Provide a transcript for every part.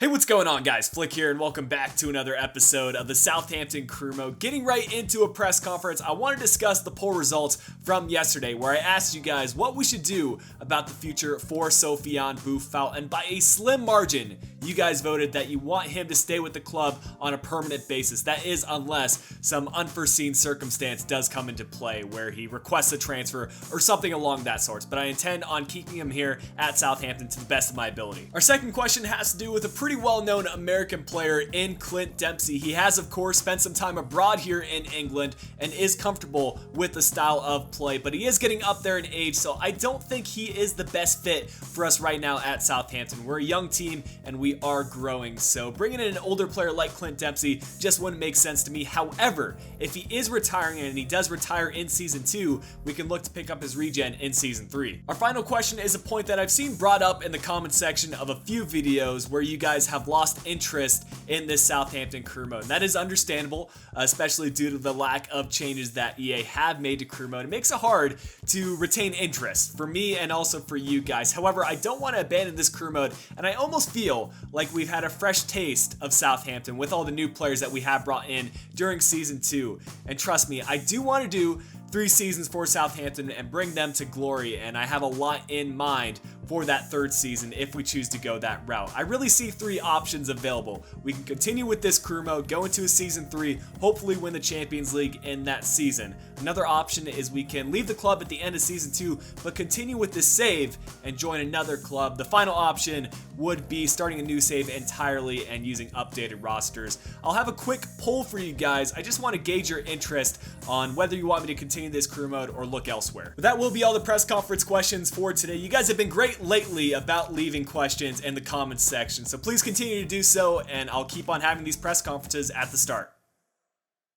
Hey, what's going on, guys? Flick here, and welcome back to another episode of the Southampton Crew Mode. Getting right into a press conference, I want to discuss the poll results from yesterday, where I asked you guys what we should do about the future for Sofiane Boufal, and by a slim margin, you guys voted that you want him to stay with the club on a permanent basis. That is, unless some unforeseen circumstance does come into play, where he requests a transfer or something along that sort. But I intend on keeping him here at Southampton to the best of my ability. Our second question has to do with a pretty well-known American player in Clint Dempsey. He has, of course, spent some time abroad here in England and is comfortable with the style of play, but he is getting up there in age, so I don't think he is the best fit for us right now at Southampton. We're a young team and we are growing, so bringing in an older player like Clint Dempsey just wouldn't make sense to me. However, if he is retiring and he does retire in Season 2, we can look to pick up his regen in Season 3. Our final question is a point that I've seen brought up in the comment section of a few videos where you guys have lost interest in this Southampton crew mode. And that is understandable, especially due to the lack of changes that EA have made to crew mode. It makes it hard to retain interest for me and also for you guys. However, I don't want to abandon this crew mode, and I almost feel like we've had a fresh taste of Southampton with all the new players that we have brought in during Season 2. And trust me, I do want to do 3 seasons for Southampton and bring them to glory, and I have a lot in mind for that 3rd season if we choose to go that route. I really see 3 options available. We can continue with this crew mode, go into a Season 3, hopefully win the Champions League in that season. Another option is we can leave the club at the end of Season 2, but continue with this save and join another club. The final option would be starting a new save entirely and using updated rosters. I'll have a quick poll for you guys. I just want to gauge your interest on whether you want me to continue this crew mode or look elsewhere. But that will be all the press conference questions for today. You guys have been great lately about leaving questions in the comments section, so please continue to do so, and I'll keep on having these press conferences at the start.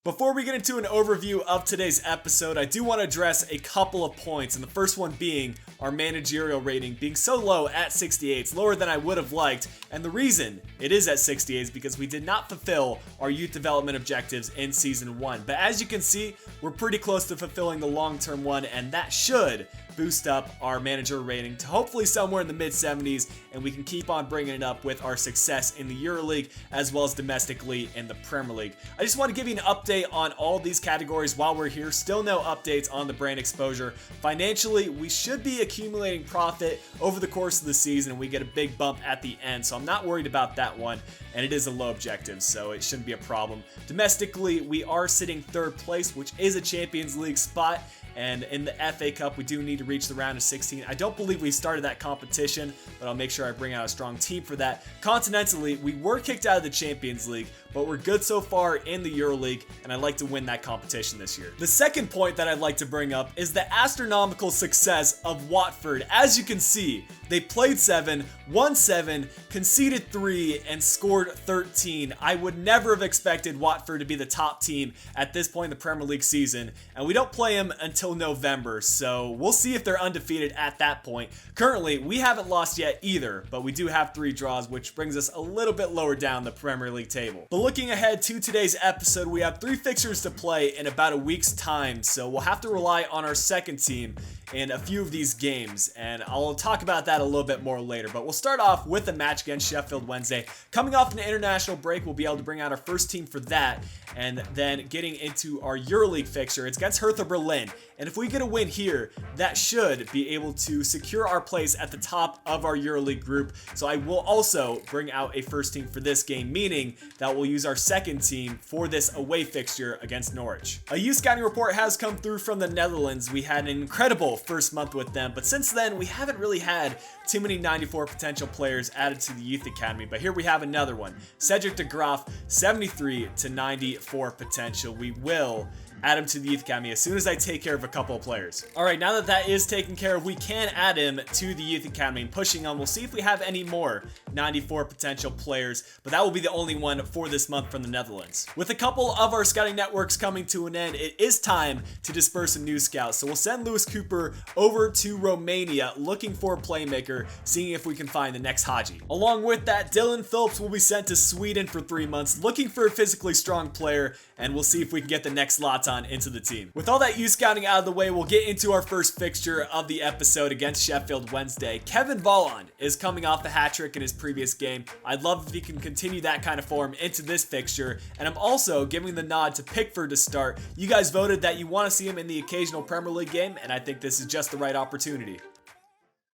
Before we get into an overview of today's episode, I do want to address a couple of points, and the first one being our managerial rating being so low at 68. It's lower than I would have liked, and the reason it is at 68 is because we did not fulfill our youth development objectives in Season 1. But as you can see, we're pretty close to fulfilling the long-term one, and that should boost up our manager rating to hopefully somewhere in the mid-70s, and we can keep on bringing it up with our success in the EuroLeague as well as domestically in the Premier League. I just want to give you an update on all these categories while we're here. Still no updates on the brand exposure. Financially, we should be accumulating profit over the course of the season, and we get a big bump at the end, so I'm not worried about that one, and it is a low objective, so it shouldn't be a problem. Domestically, we are sitting 3rd place, which is a Champions League spot, and in the FA Cup, we do need to reach the round of 16. I don't believe we started that competition, but I'll make sure I bring out a strong team for that. Continentally, we were kicked out of the Champions League, but we're good so far in the EuroLeague, and I'd like to win that competition this year. The second point that I'd like to bring up is the astronomical success of Watford. As you can see, they played 7, won 7, conceded 3, and scored 13. I would never have expected Watford to be the top team at this point in the Premier League season, and we don't play them until November, so we'll see if they're undefeated at that point. Currently, we haven't lost yet either, but we do have 3 draws, which brings us a little bit lower down the Premier League table. But looking ahead to today's episode, we have 3 fixtures to play in about a week's time, so we'll have to rely on our second team in a few of these games, and I'll talk about that a little bit more later. But we'll start off with a match against Sheffield Wednesday. Coming off an international break, we'll be able to bring out our first team for that, and then getting into our EuroLeague fixture, it's against Hertha Berlin. And if we get a win here, that should be able to secure our place at the top of our EuroLeague group. So I will also bring out a first team for this game, meaning that we'll use our second team for this away fixture against Norwich. A youth scouting report has come through from the Netherlands. We had an incredible first month with them, but since then we haven't really had too many 94 potential players added to the youth academy. But here we have another one. Cedric de Graaf, 73 to 94 potential. We will add him to the youth academy as soon as I take care of a couple of players. All right, now that that is taken care of, we can add him to the youth academy, and pushing on, we'll see if we have any more 94 potential players, but that will be the only one for this month from the Netherlands. With a couple of our scouting networks coming to an end, it is time to disperse some new scouts. So we'll send Lewis Cooper over to Romania looking for a playmaker, seeing if we can find the next Haji. Along with that, Dylan Phillips will be sent to Sweden for 3 months looking for a physically strong player, and we'll see if we can get the next Zlatan baton into the team. With all that youth scouting out of the way, we'll get into our first fixture of the episode against Sheffield Wednesday. Kevin Volland is coming off the hat trick in his previous game. I'd love if he can continue that kind of form into this fixture, and I'm also giving the nod to Pickford to start. You guys voted that you want to see him in the occasional Premier League game, and I think this is just the right opportunity.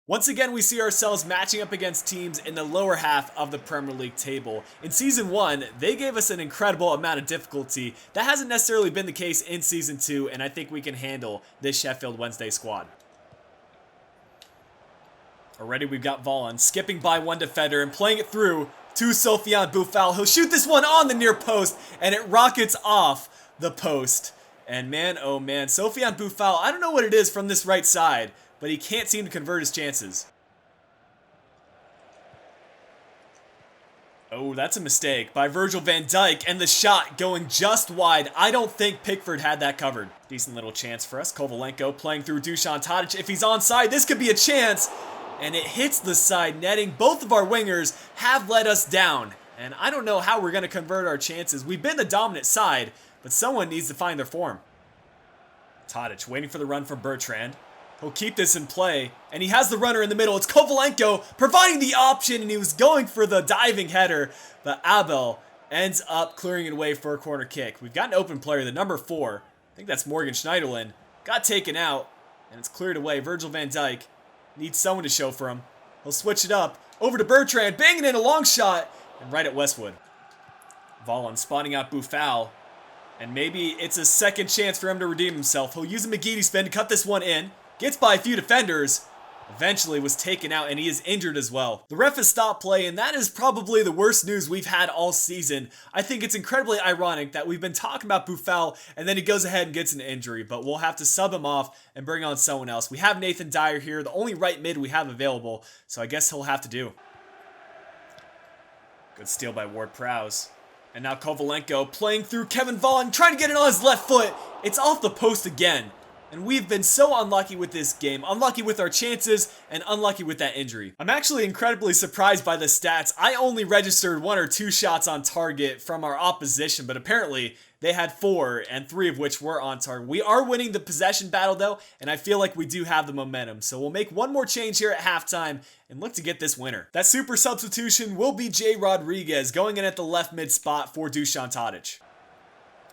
Once again, we see ourselves matching up against teams in the lower half of the Premier League table. In Season 1, they gave us an incredible amount of difficulty. That hasn't necessarily been the case in Season 2, and I think we can handle this Sheffield Wednesday squad. Already we've got Volland skipping by one defender and playing it through to Sofiane Boufal. He'll shoot this one on the near post, and it rockets off the post. And man, oh man, Sofiane Boufal, I don't know what it is from this right side, but he can't seem to convert his chances. Oh, that's a mistake by Virgil van Dijk, and the shot going just wide. I don't think Pickford had that covered. Decent little chance for us. Kovalenko playing through Dusan Tadic. If he's onside, this could be a chance, and it hits the side netting. Both of our wingers have let us down, and I don't know how we're going to convert our chances. We've been the dominant side, but someone needs to find their form. Tadic waiting for the run from Bertrand. He'll keep this in play, and he has the runner in the middle. It's Kovalenko providing the option, and he was going for the diving header, but Abel ends up clearing it away for a corner kick. We've got an open player, the number 4. I think that's Morgan Schneiderlin. Got taken out, and it's cleared away. Virgil van Dijk needs someone to show for him. He'll switch it up over to Bertrand, banging in a long shot, and right at Westwood. Volland spotting out Boufal, and maybe it's a second chance for him to redeem himself. He'll use a McGeady spin to cut this one in. Gets by a few defenders, eventually was taken out, and he is injured as well. The ref has stopped play, and that is probably the worst news we've had all season. I think it's incredibly ironic that we've been talking about Boufal, and then he goes ahead and gets an injury, but we'll have to sub him off and bring on someone else. We have Nathan Dyer here, the only right mid we have available, so I guess he'll have to do. Good steal by Ward-Prowse. And now Kovalenko playing through Kevin Volland, trying to get it on his left foot. It's off the post again. And we've been so unlucky with this game, unlucky with our chances, and unlucky with that injury. I'm actually incredibly surprised by the stats. I only registered 1 or 2 shots on target from our opposition, but apparently they had 4, and 3 of which were on target. We are winning the possession battle though, and I feel like we do have the momentum. So we'll make one more change here at halftime and look to get this winner. That super substitution will be Jay Rodriguez going in at the left mid spot for Dusan Tadic.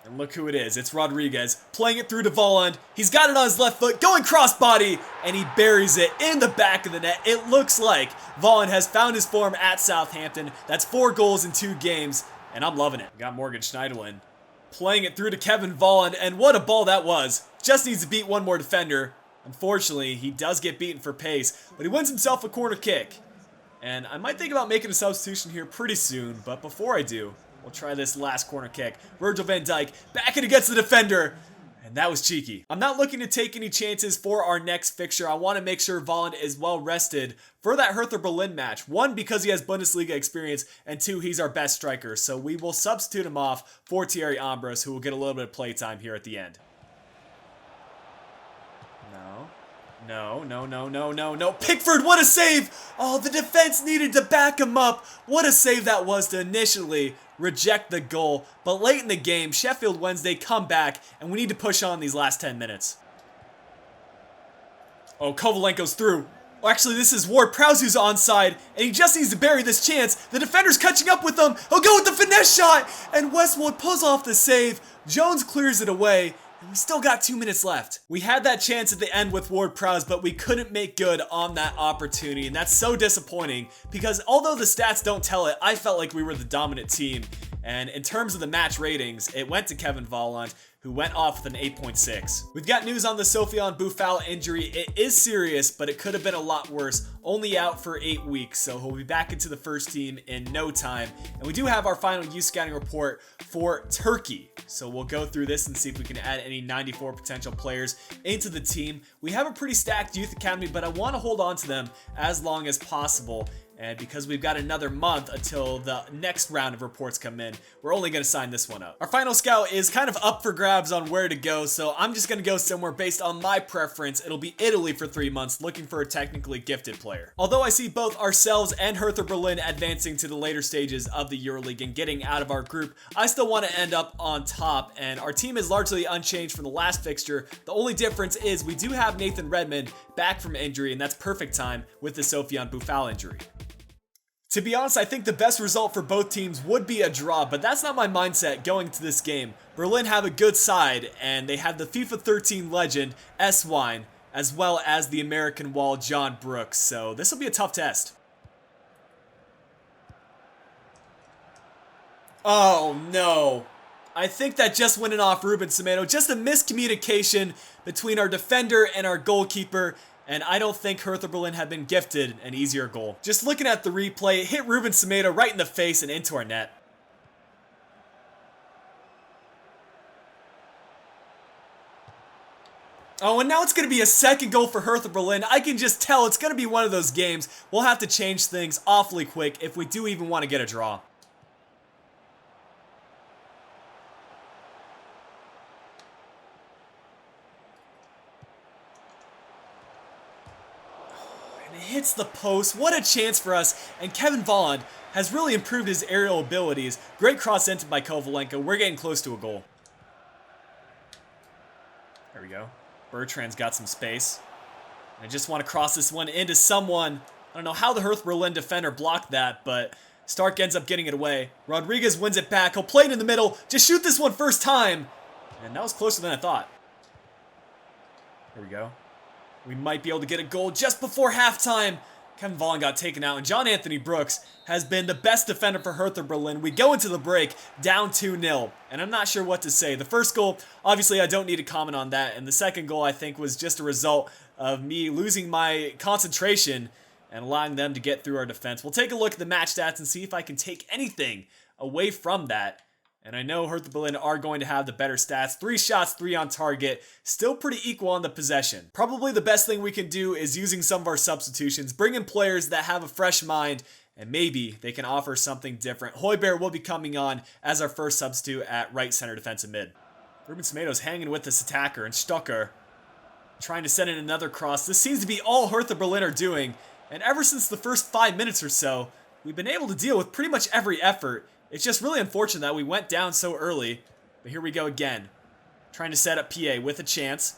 And look who it is. It's Rodriguez playing it through to Volland. He's got it on his left foot, going crossbody, and he buries it in the back of the net. It looks like Volland has found his form at Southampton. That's 4 goals in 2 games, and I'm loving it. We got Morgan Schneiderlin playing it through to Kevin Volland, and what a ball that was. Just needs to beat one more defender. Unfortunately, he does get beaten for pace, but he wins himself a corner kick. And I might think about making a substitution here pretty soon, but before I do, we'll try this last corner kick. Virgil van Dijk back in against the defender. And that was cheeky. I'm not looking to take any chances for our next fixture. I want to make sure Volland is well rested for that Hertha Berlin match. 1, because he has Bundesliga experience, and 2, he's our best striker. So we will substitute him off for Thierry Ambrose, who will get a little bit of playtime here at the end. No. Pickford, what a save! Oh, the defense needed to back him up. What a save that was to initially reject the goal. But late in the game, Sheffield Wednesday come back, and we need to push on these last 10 minutes. Oh, Kovalenko's through. Oh, actually, this is Ward-Prowse who's onside, and he just needs to bury this chance. The defender's catching up with him. He'll go with the finesse shot, and Westwood pulls off the save. Jones clears it away. And we still got 2 minutes left. We had that chance at the end with Ward-Prowse, but we couldn't make good on that opportunity, and that's so disappointing because although the stats don't tell it, I felt like we were the dominant team. And in terms of the match ratings, it went to Kevin Volland, who went off with an 8.6. We've got news on the Sofiane Boufal injury. It is serious, but it could have been a lot worse. Only out for 8 weeks, so he'll be back into the first team in no time. And we do have our final youth scouting report for Turkey. So we'll go through this and see if we can add any 94 potential players into the team. We have a pretty stacked youth academy, but I want to hold on to them as long as possible. And because we've got another month until the next round of reports come in, we're only going to sign this one up. Our final scout is kind of up for grabs on where to go, so I'm just going to go somewhere based on my preference. It'll be Italy for 3 months, looking for a technically gifted player. Although I see both ourselves and Hertha Berlin advancing to the later stages of the EuroLeague and getting out of our group, I still want to end up on top, and our team is largely unchanged from the last fixture. The only difference is we do have Nathan Redmond back from injury, and that's perfect time with the Sofiane Boufal injury. To be honest, I think the best result for both teams would be a draw, but that's not my mindset going to this game. Berlin have a good side, and they have the FIFA 13 legend, S2E7, as well as the American Wall, John Brooks, so this will be a tough test. Oh no. I think that just went off Ruben Semedo. Just a miscommunication between our defender and our goalkeeper. And I don't think Hertha Berlin had been gifted an easier goal. Just looking at the replay, it hit Ruben Semedo right in the face and into our net. Oh, and now it's going to be a second goal for Hertha Berlin. I can just tell it's going to be one of those games. We'll have to change things awfully quick if we do even want to get a draw. Hits the post. What a chance for us. And Kevin Volland has really improved his aerial abilities. Great cross entered by Kovalenko. We're getting close to a goal. There we go. Bertrand's got some space. I just want to cross this one into someone. I don't know how the Hertha Berlin defender blocked that, but Stark ends up getting it away. Rodriguez wins it back. He'll play it in the middle. Just shoot this one first time. And that was closer than I thought. There we go. We might be able to get a goal just before halftime. Kevin Volland got taken out, and John Anthony Brooks has been the best defender for Hertha Berlin. We go into the break down 2-0, and I'm not sure what to say. The first goal, obviously I don't need to comment on that, and the second goal I think was just a result of me losing my concentration and allowing them to get through our defense. We'll take a look at the match stats and see if I can take anything away from that. And I know Hertha Berlin are going to have the better stats. 3 shots, 3 on target. Still pretty equal on the possession. Probably the best thing we can do is using some of our substitutions. Bring in players that have a fresh mind. And maybe they can offer something different. Højbjerg will be coming on as our first substitute at right center defensive mid. Ruben Semedo's hanging with this attacker. And Stocker trying to send in another cross. This seems to be all Hertha Berlin are doing. And ever since the first 5 minutes or so, we've been able to deal with pretty much every effort. It's just really unfortunate that we went down so early, but here we go again. Trying to set up PA with a chance.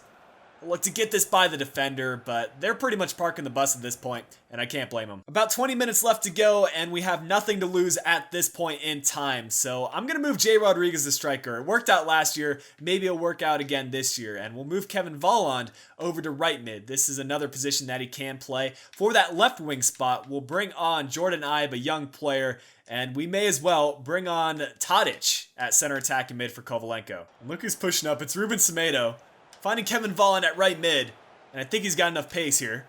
Look to get this by the defender, but they're pretty much parking the bus at this point, and I can't blame them. About 20 minutes left to go, and we have nothing to lose at this point in time. So I'm going to move Jay Rodriguez to striker. It worked out last year. Maybe it'll work out again this year. And we'll move Kevin Volland over to right mid. This is another position that he can play. For that left wing spot, we'll bring on Jordan Ibe, a young player. And we may as well bring on Tadic at center attack and mid for Kovalenko. And look who's pushing up. It's Ruben Semedo. Finding Kevin Volland at right mid. And I think he's got enough pace here.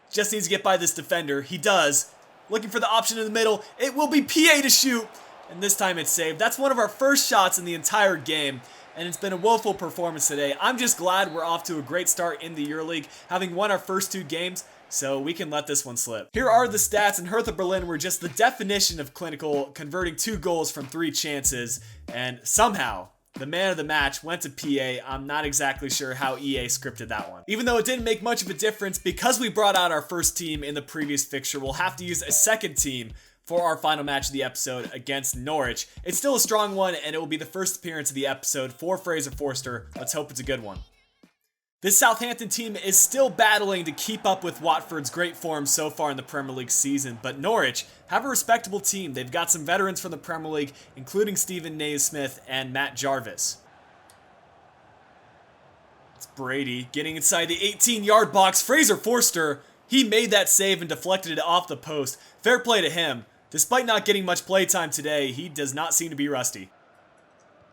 Just needs to get by this defender. He does. Looking for the option in the middle. It will be PA to shoot. And this time it's saved. That's one of our first shots in the entire game. And it's been a woeful performance today. I'm just glad we're off to a great start in the EuroLeague, having won our first 2 games. So we can let this one slip. Here are the stats, and Hertha Berlin were just the definition of clinical, converting 2 goals from 3 chances. And somehow, the man of the match went to PA. I'm not exactly sure how EA scripted that one. Even though it didn't make much of a difference, because we brought out our first team in the previous fixture, we'll have to use a second team for our final match of the episode against Norwich. It's still a strong one, and it will be the first appearance of the episode for Fraser Forster. Let's hope it's a good one. This Southampton team is still battling to keep up with Watford's great form so far in the Premier League season, but Norwich have a respectable team. They've got some veterans from the Premier League, including Stephen Naismith and Matt Jarvis. It's Brady getting inside the 18-yard box. Fraser Forster, he made that save and deflected it off the post. Fair play to him. Despite not getting much playtime today, he does not seem to be rusty.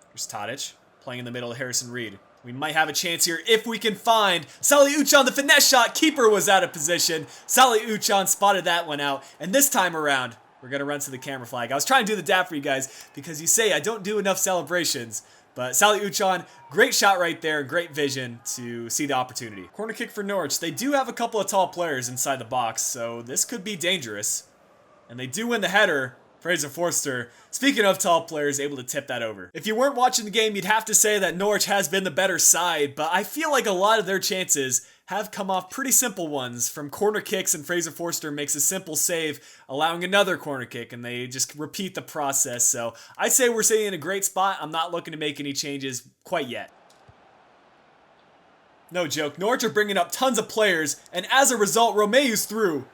Here's Tadic playing in the middle of Harrison Reed. We might have a chance here if we can find Salih Uçan. The finesse shot. Keeper was out of position. Salih Uçan spotted that one out. And this time around, we're going to run to the camera flag. I was trying to do the dap for you guys because you say I don't do enough celebrations. But Salih Uçan, great shot right there. Great vision to see the opportunity. Corner kick for Norwich. They do have a couple of tall players inside the box, so this could be dangerous. And they do win the header. Fraser Forster, speaking of tall players, able to tip that over. If you weren't watching the game, you'd have to say that Norwich has been the better side, but I feel like a lot of their chances have come off pretty simple ones from corner kicks, and Fraser Forster makes a simple save, allowing another corner kick, and they just repeat the process. So I'd say we're sitting in a great spot. I'm not looking to make any changes quite yet. No joke, Norwich are bringing up tons of players, and as a result, Romeu's through.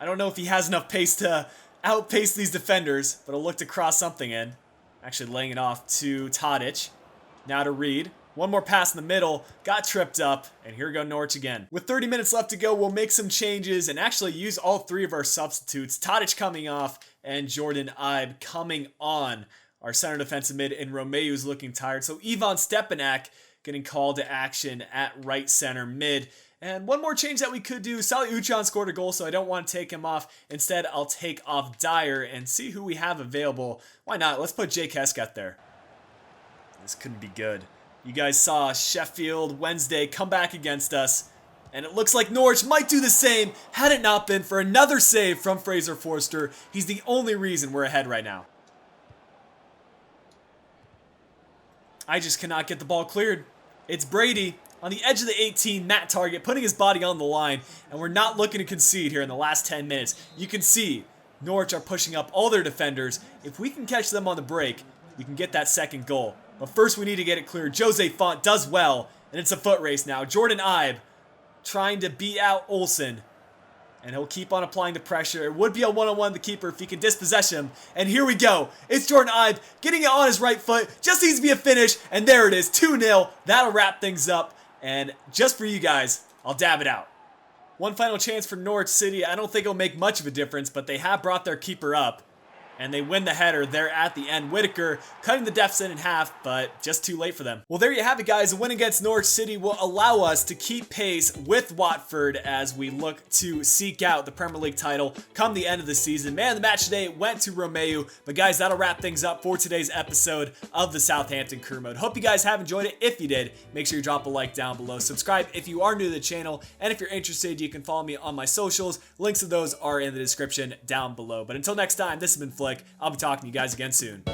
I don't know if he has enough pace to outpace these defenders, but he'll look to cross something in. Actually laying it off to Tadic. Now to Reed. One more pass in the middle, got tripped up, and here we go Norwich again. With 30 minutes left to go, we'll make some changes and actually use all three of our substitutes. Tadic coming off and Jordan Ibe coming on. Our center defensive mid and Romeu's looking tired. So Ivan Stepanak getting called to action at right center mid. And one more change that we could do, Sally Uchan scored a goal, so I don't want to take him off. Instead, I'll take off Dyer and see who we have available. Why not? Let's put Jake Hesketh there. This couldn't be good. You guys saw Sheffield Wednesday come back against us, and it looks like Norwich might do the same had it not been for another save from Fraser Forster. He's the only reason we're ahead right now. I just cannot get the ball cleared. It's Brady. On the edge of the 18, Matt Target putting his body on the line, and we're not looking to concede here in the last 10 minutes. You can see Norwich are pushing up all their defenders. If we can catch them on the break, we can get that second goal. But first we need to get it clear. Jose Font does well, and it's a foot race now. Jordan Ibe trying to beat out Olsen, and he'll keep on applying the pressure. It would be a one-on-one the keeper if he can dispossess him. And here we go. It's Jordan Ibe getting it on his right foot. Just needs to be a finish, and there it is, 2-0. That'll wrap things up. And just for you guys, I'll dab it out. One final chance for Norwich City. I don't think it'll make much of a difference, but they have brought their keeper up. And they win the header there at the end. Whitaker cutting the deficit in half, but just too late for them. Well, there you have it, guys. A win against Norwich City will allow us to keep pace with Watford as we look to seek out the Premier League title come the end of the season. Man, the match today went to Romeu. But guys, that'll wrap things up for today's episode of the Southampton Crew Mode. Hope you guys have enjoyed it. If you did, make sure you drop a like down below. Subscribe if you are new to the channel. And if you're interested, you can follow me on my socials. Links to those are in the description down below. But until next time, this has been Flick. I'll be talking to you guys again soon.